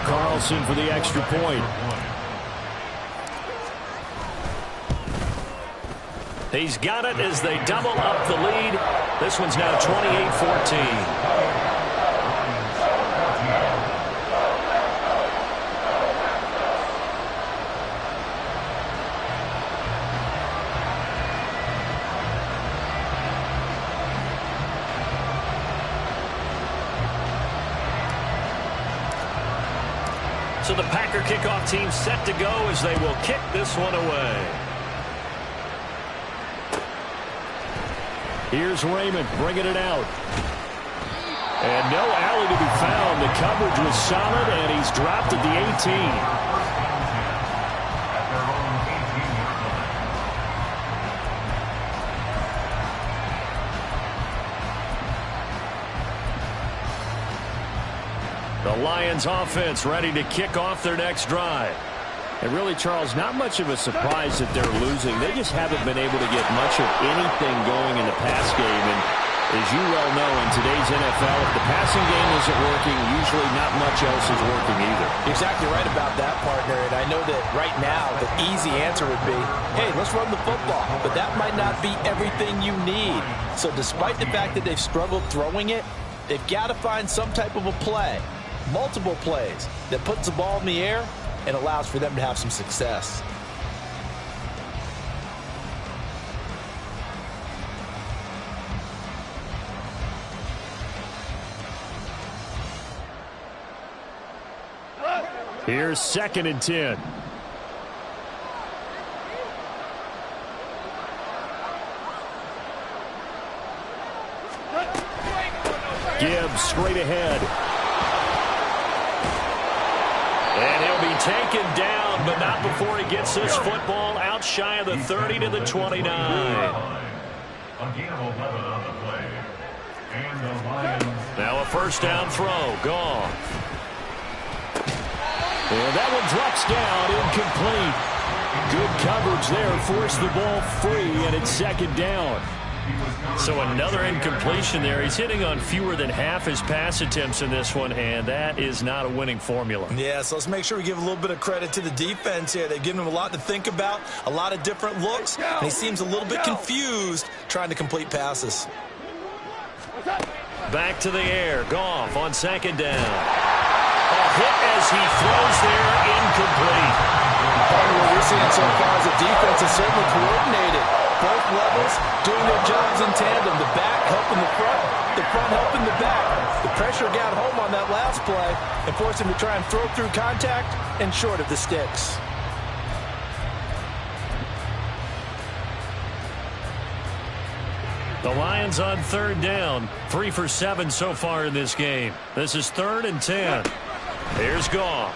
Carlson for the extra point. He's got it as they double up the lead. This one's now 28-14. So the Packer kickoff team set to go as they will kick this one away. Here's Raymond bringing it out. And no alley to be found. The coverage was solid, and he's dropped at the 18. The Lions offense ready to kick off their next drive. And really, Charles, not much of a surprise that they're losing. They just haven't been able to get much of anything going in the pass game. And as you well know, in today's NFL, if the passing game isn't working, usually not much else is working either. You're exactly right about that, partner. And I know that right now the easy answer would be, hey, let's run the football. But that might not be everything you need. So despite the fact that they've struggled throwing it, they've got to find some type of a play. Multiple plays that puts the ball in the air and allows for them to have some success. Here's 2nd and 10. Gibbs straight ahead. And he'll be taken down, but not before he gets this football out shy of the 30 to the 29. Now a first down throw. Gone. And that one drops down, incomplete. Good coverage there, forced the ball free, and it's 2nd down. So another incompletion there. He's hitting on fewer than half his pass attempts in this one, and that is not a winning formula. Yeah, so let's make sure we give a little bit of credit to the defense here. They've given him a lot to think about, a lot of different looks, and he seems a little bit confused trying to complete passes. Back to the air. Goff on 2nd down. A hit as he throws there, incomplete. What we're seeing so far is the defense is certainly coordinated. Both levels doing their jobs in tandem. The back helping the front helping the back. The pressure got home on that last play and forced him to try and throw through contact and short of the sticks. The Lions on 3rd down. 3 for 7 so far in this game. This is 3rd and 10. Here's Goff.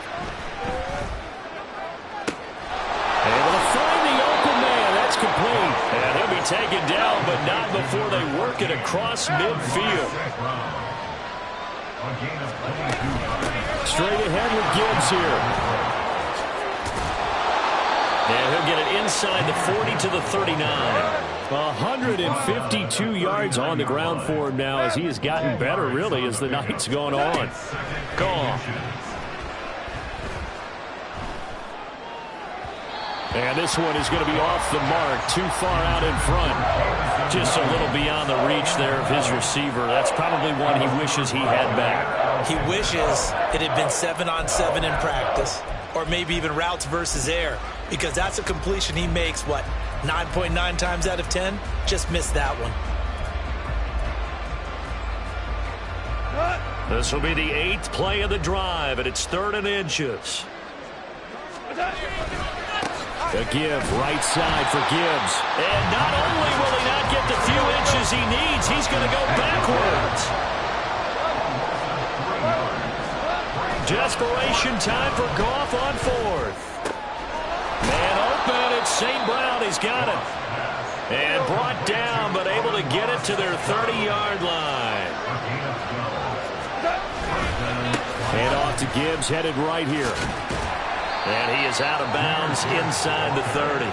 Able to find the open man. That's complete. And he'll be taken down, but not before they work it across midfield. Straight ahead with Gibbs here. And he'll get it inside the 40 to the 39. 152 yards on the ground for him now as he has gotten better, really, as the night's gone on. Goff. And this one is going to be off the mark, too far out in front. Just a little beyond the reach there of his receiver. That's probably one he wishes he had back. He wishes it had been 7-on-7 in practice, or maybe even routes versus air, because that's a completion he makes, 9.9 times out of 10? Just missed that one. This will be the 8th play of the drive, and it's 3rd and inches. The give, right side for Gibbs. And not only will he not get the few inches he needs, he's going to go backwards. Desperation time for Goff on 4th. Man open, it's St. Brown. He's got it. And brought down, but able to get it to their 30-yard line. And off to Gibbs, headed right here. And he is out of bounds inside the 30.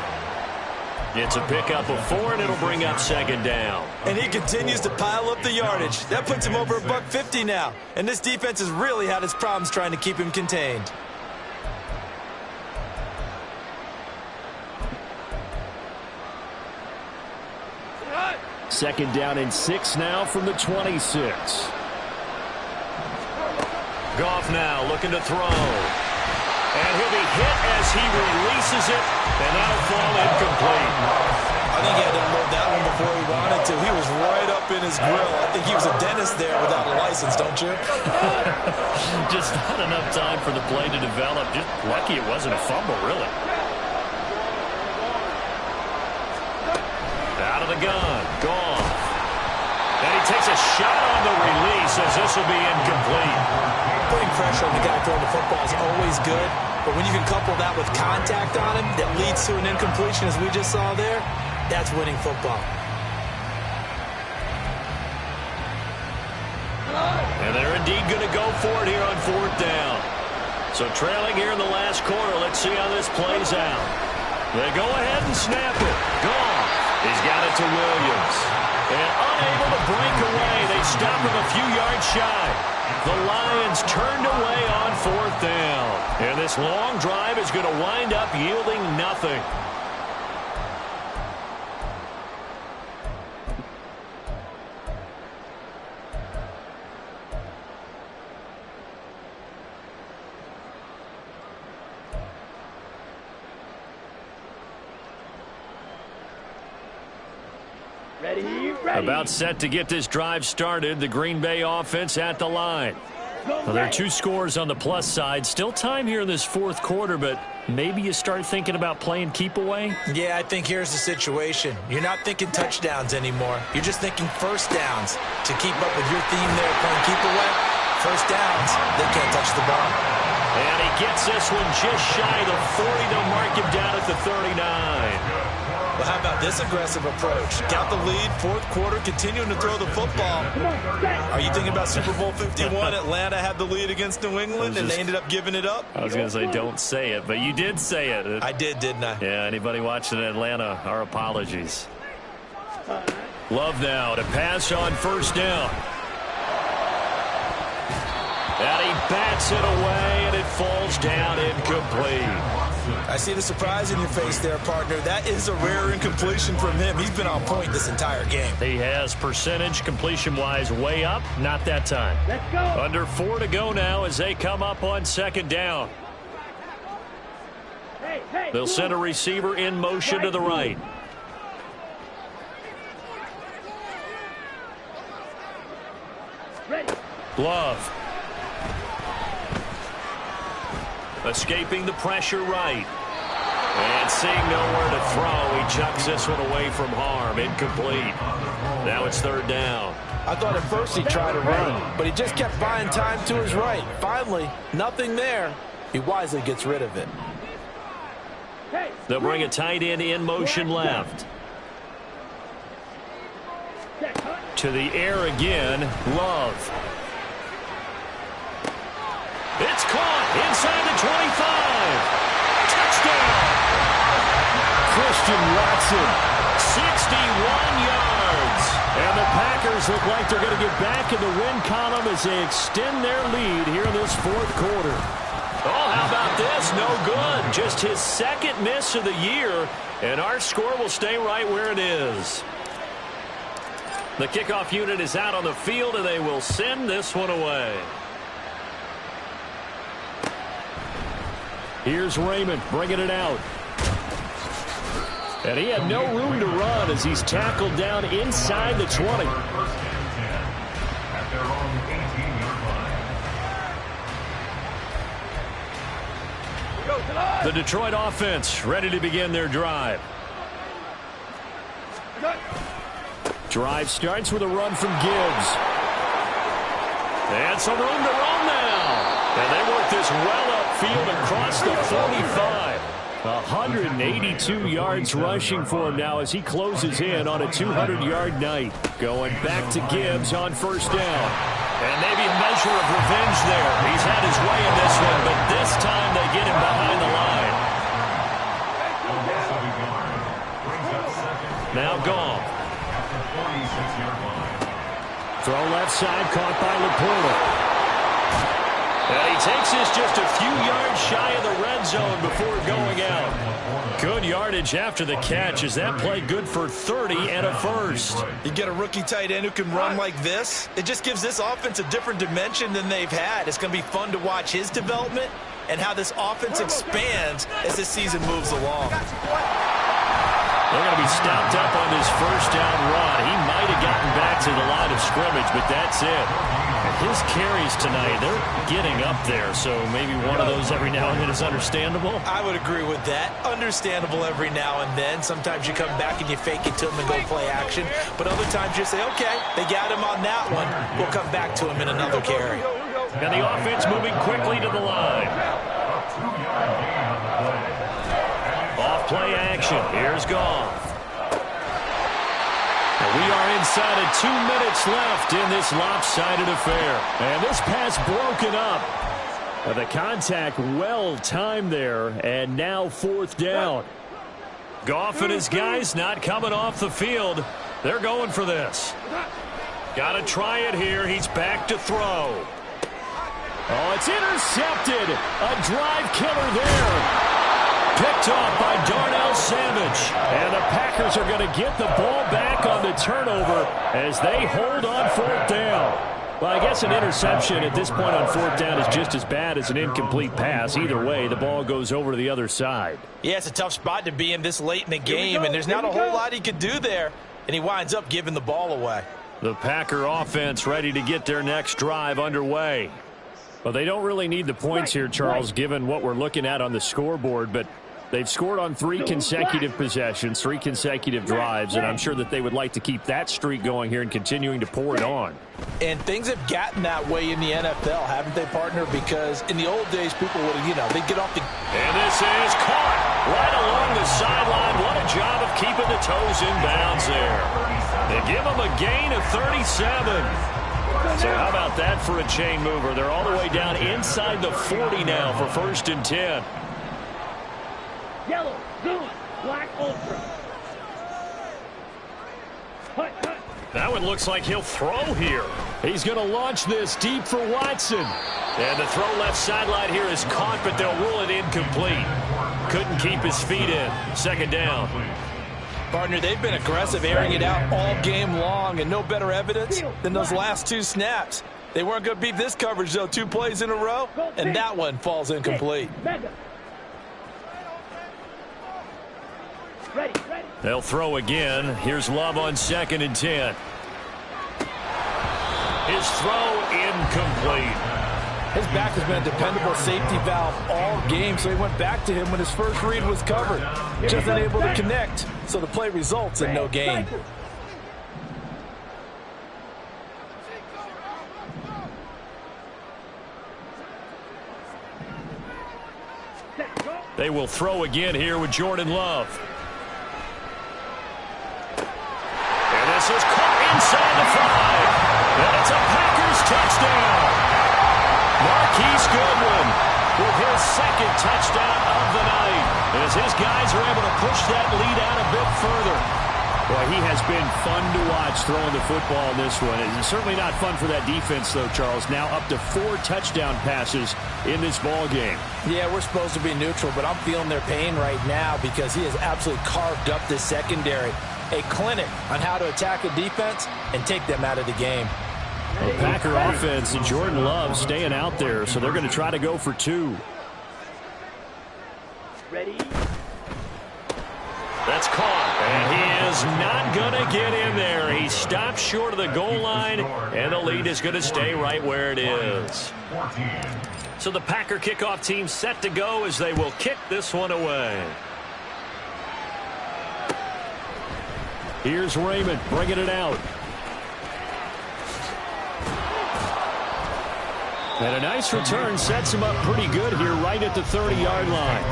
It's a pickup of 4, and it'll bring up second down. And he continues to pile up the yardage. That puts him over $150 now. And this defense has really had its problems trying to keep him contained. Second down and 6 now from the 26. Goff now looking to throw. And he'll be hit as he releases it, and that'll fall incomplete. I think he had to unload that one before he wanted to. He was right up in his grill. I think he was a dentist there without a license, don't you? Just not enough time for the play to develop. Just lucky it wasn't a fumble, really. Out of the gun, Goff. And he takes a shot on the release as this will be incomplete. Putting pressure on the guy throwing the football is always good, but when you can couple that with contact on him that leads to an incompletion, as we just saw there, that's winning football. And they're indeed going to go for it here on 4th down. So trailing here in the last quarter, let's see how this plays out. They go ahead and snap it. Goff. He's got it to Williams. And unable to break away. They stop him a few yards shy. The Lions turned away on 4th down. And this long drive is going to wind up yielding nothing. About set to get this drive started. The Green Bay offense at the line. Well, there are 2 scores on the plus side. Still time here in this 4th quarter, but maybe you start thinking about playing keep away? Yeah, I think here's the situation. You're not thinking touchdowns anymore. You're just thinking first downs. To keep up with your theme there, playing keep away, first downs, they can't touch the ball. And he gets this one just shy of the 40. They'll mark him down at the 39. Well, how about this aggressive approach? Got the lead, 4th quarter, continuing to throw the football. Are you thinking about Super Bowl 51? Atlanta had the lead against New England, and they ended up giving it up? I was going to say don't say it, but you did say it. I did, didn't I? Yeah, anybody watching Atlanta, our apologies. Love now to pass on 1st down. And he bats it away, and it falls down incomplete. I see the surprise in your face there, partner. That is a rare incompletion from him. He's been on point this entire game. He has percentage completion-wise way up. Not that time. Let's go. Under 4 to go now as they come up on 2nd down. They'll send a receiver in motion to the right. Glove. Escaping the pressure right. And seeing nowhere to throw, he chucks this one away from harm. Incomplete. Now it's 3rd down. I thought at first he tried to run, but he just kept buying time to his right. Finally, nothing there. He wisely gets rid of it. They'll bring a tight end in motion left. To the air again, Love. It's caught inside the 25. Touchdown. Christian Watson, 61 yards. And the Packers look like they're going to get back in the win column as they extend their lead here in this 4th quarter. Oh, how about this? No good. Just his 2nd miss of the year, and our score will stay right where it is. The kickoff unit is out on the field, and they will send this one away. Here's Raymond bringing it out. And he had no room to run as he's tackled down inside the 20. The Detroit offense ready to begin their drive. Drive starts with a run from Gibbs. And some room to run now. And they work this well upfield across the 45. 182 yards rushing for him now as he closes in on a 200-yard night. Going back to Gibbs on 1st down. And maybe a measure of revenge there. He's had his way in this one, but this time they get him behind the line. Now Goff. Throw left side, caught by Laporta. And he takes this just a few yards shy of the red zone before going out. Good yardage after the catch. Is that play good for 30 and a first? You get a rookie tight end who can run like this. It just gives this offense a different dimension than they've had. It's going to be fun to watch his development and how this offense expands as this season moves along. They're going to be stopped up on this first down run. He might have gotten back to the line of scrimmage, but that's it. And his carries tonight, they're getting up there, so maybe one of those every now and then is understandable. I would agree with that. Understandable every now and then. Sometimes you come back and you fake it to him and go play action. But other times you say, okay, they got him on that one. We'll come back to him in another carry. And the offense moving quickly to the line. Off play action. Here's Goff. And we are inside of 2 minutes left in this lopsided affair. And this pass broken up. The contact well timed there. And now fourth down. Goff and his guys not coming off the field. They're going for this. Got to try it here. He's back to throw. Oh, it's intercepted. A drive killer there. Picked off by Darnell Savage. And the Packers are going to get the ball back on the turnover as they hold on fourth down. Well, I guess an interception at this point on fourth down is just as bad as an incomplete pass. Either way, the ball goes over to the other side. Yeah, it's a tough spot to be in this late in the game, and there's not a whole lot he could do there. And he winds up giving the ball away. The Packer offense ready to get their next drive underway. Well, they don't really need the points here, Charles, given what we're looking at on the scoreboard, but they've scored on 3 consecutive possessions, 3 consecutive drives, and I'm sure that they would like to keep that streak going here and continuing to pour it on. And things have gotten that way in the NFL, haven't they, partner? Because in the old days, people would have, they'd get off the... And this is caught right along the sideline. What a job of keeping the toes in bounds there. They give them a gain of 37. So how about that for a chain mover? They're all the way down inside the 40 now for 1st and 10. Yellow, blue, black, ultra. That one looks like he'll throw here. He's going to launch this deep for Watson. And the throw left sideline here is caught, but they'll rule it incomplete. Couldn't keep his feet in. 2nd down. Partner, they've been aggressive, airing it out all game long, and no better evidence than those last 2 snaps. They weren't going to beat this coverage, though, 2 plays in a row, and that one falls incomplete. They'll throw again. Here's Love on 2nd and 10. His throw incomplete. His back has been a dependable safety valve all game, so he went back to him when his first read was covered. Just unable to connect, so the play results in no gain. They will throw again here with Jordan Love. And this is caught inside the 5. And it's a Packers touchdown. Marquise Goodwin with his 2nd touchdown of the night as his guys are able to push that lead out a bit further. Boy, he has been fun to watch throwing the football in this one. It's certainly not fun for that defense, though, Charles. Now up to 4 touchdown passes in this ball game. Yeah, we're supposed to be neutral, but I'm feeling their pain right now because he has absolutely carved up this secondary. A clinic on how to attack a defense and take them out of the game. The Packer offense and Jordan Love staying out there, so they're going to try to go for 2. Ready? That's caught, and he is not going to get in there. He stops short of the goal line, and the lead is going to stay right where it is. So the Packer kickoff team set to go as they will kick this one away. Here's Raymond bringing it out. And a nice return sets him up pretty good here right at the 30-yard line.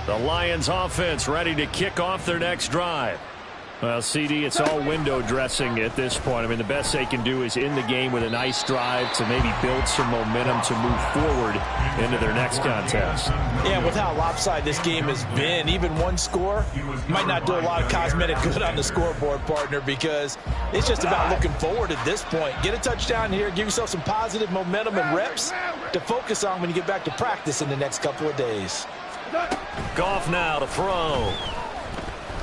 The Lions offense ready to kick off their next drive. Well, CD, it's all window dressing at this point. I mean, the best they can do is end the game with a nice drive to maybe build some momentum to move forward into their next contest. Yeah, with how lopsided this game has been, even one score might not do a lot of cosmetic good on the scoreboard, partner, because it's just about looking forward at this point. Get a touchdown here, give yourself some positive momentum and reps to focus on when you get back to practice in the next couple of days. Goff now to throw.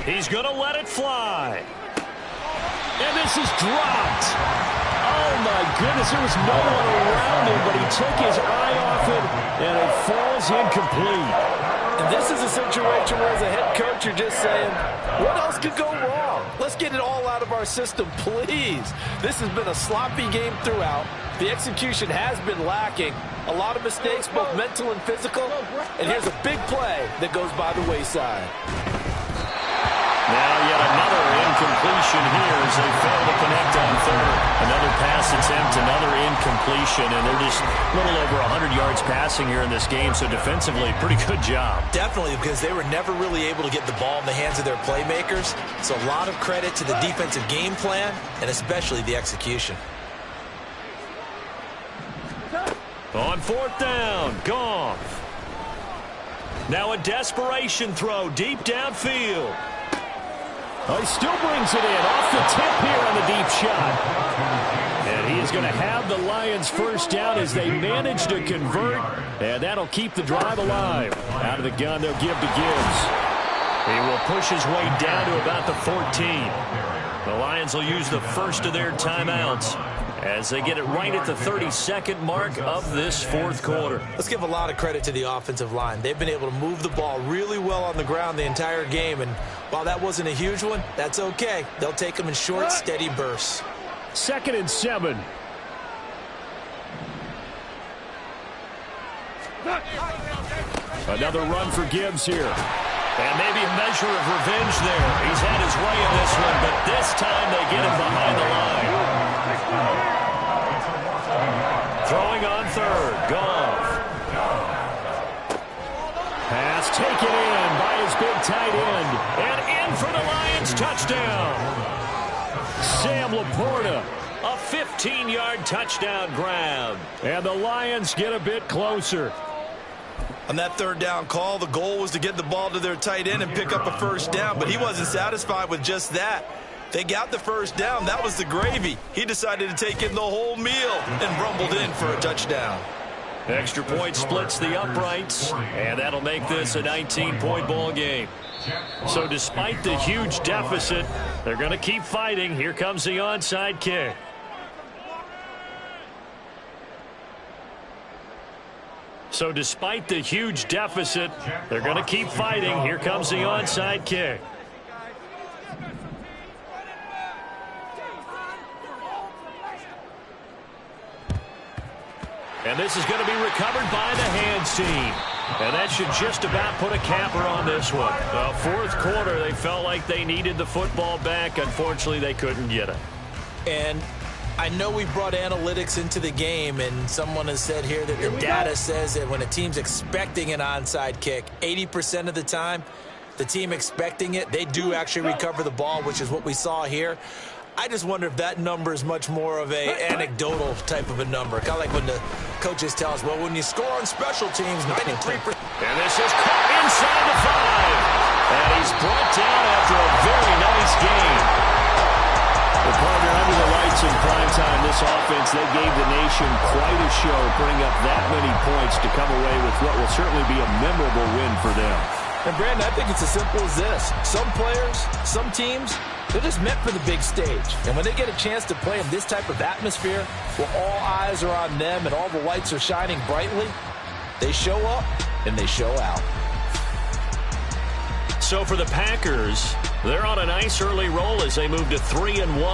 He's going to let it fly. And this is dropped. Oh, my goodness. There was no one around him, but he took his eye off it, and it falls incomplete. And this is a situation where, as a head coach, you're just saying, what else could go wrong? Let's get it all out of our system, please. This has been a sloppy game throughout. The execution has been lacking. A lot of mistakes, both mental and physical. And here's a big play that goes by the wayside. Now yet another incompletion here as they fail to connect on third. Another pass attempt, another incompletion, and they're just a little over 100 yards passing here in this game, so defensively, pretty good job. Definitely, because they were never really able to get the ball in the hands of their playmakers. So a lot of credit to the defensive game plan, and especially the execution. On fourth down, Goff. Now a desperation throw deep downfield. Oh, he still brings it in off the tip here on the deep shot. And he is going to have the Lions first down as they manage to convert. And that'll keep the drive alive. Out of the gun, they'll give to Gibbs. He will push his way down to about the 14. The Lions will use the first of their timeouts as they get it right at the 32nd mark of this fourth quarter. Let's give a lot of credit to the offensive line. They've been able to move the ball really well on the ground the entire game, and while that wasn't a huge one, that's okay. They'll take them in short, steady bursts. 2nd and 7. Another run for Gibbs here. And maybe a measure of revenge there. He's had his way in this one, but this time they get him behind the line. Throwing on third, Goff. Pass taken in by his big tight end. And in for the Lions touchdown. Sam Laporta, a 15-yard touchdown grab. And the Lions get a bit closer. On that third down call, the goal was to get the ball to their tight end and pick up a first down, but he wasn't satisfied with just that. They got the first down. That was the gravy. He decided to take in the whole meal and rumbled in for a touchdown. Extra point splits the uprights, and that'll make this a 19-point ball game. So despite the huge deficit, they're going to keep fighting. Here comes the onside kick. So despite the huge deficit, they're going to keep fighting. Here comes the onside kick. And this is going to be recovered by the hands team. And that should just about put a capper on this one. Fourth quarter, they felt like they needed the football back. Unfortunately, they couldn't get it. And I know we brought analytics into the game, and someone has said here that the data says that when a team's expecting an onside kick, 80% of the time, the team expecting it, they do actually recover the ball, which is what we saw here. I just wonder if that number is much more of a anecdotal type of a number. Kind of like when the coaches tell us, well, when you score on special teams, 93%. And this is caught inside the 5. And he's brought down after a very nice game. The partner under the lights in prime time, this offense, they gave the nation quite a show, putting up that many points to come away with what will certainly be a memorable win for them. And, Brandon, I think it's as simple as this. Some players, some teams, they're just meant for the big stage. And when they get a chance to play in this type of atmosphere, where all eyes are on them and all the lights are shining brightly, they show up and they show out. So for the Packers, they're on a nice early roll as they move to 3-1.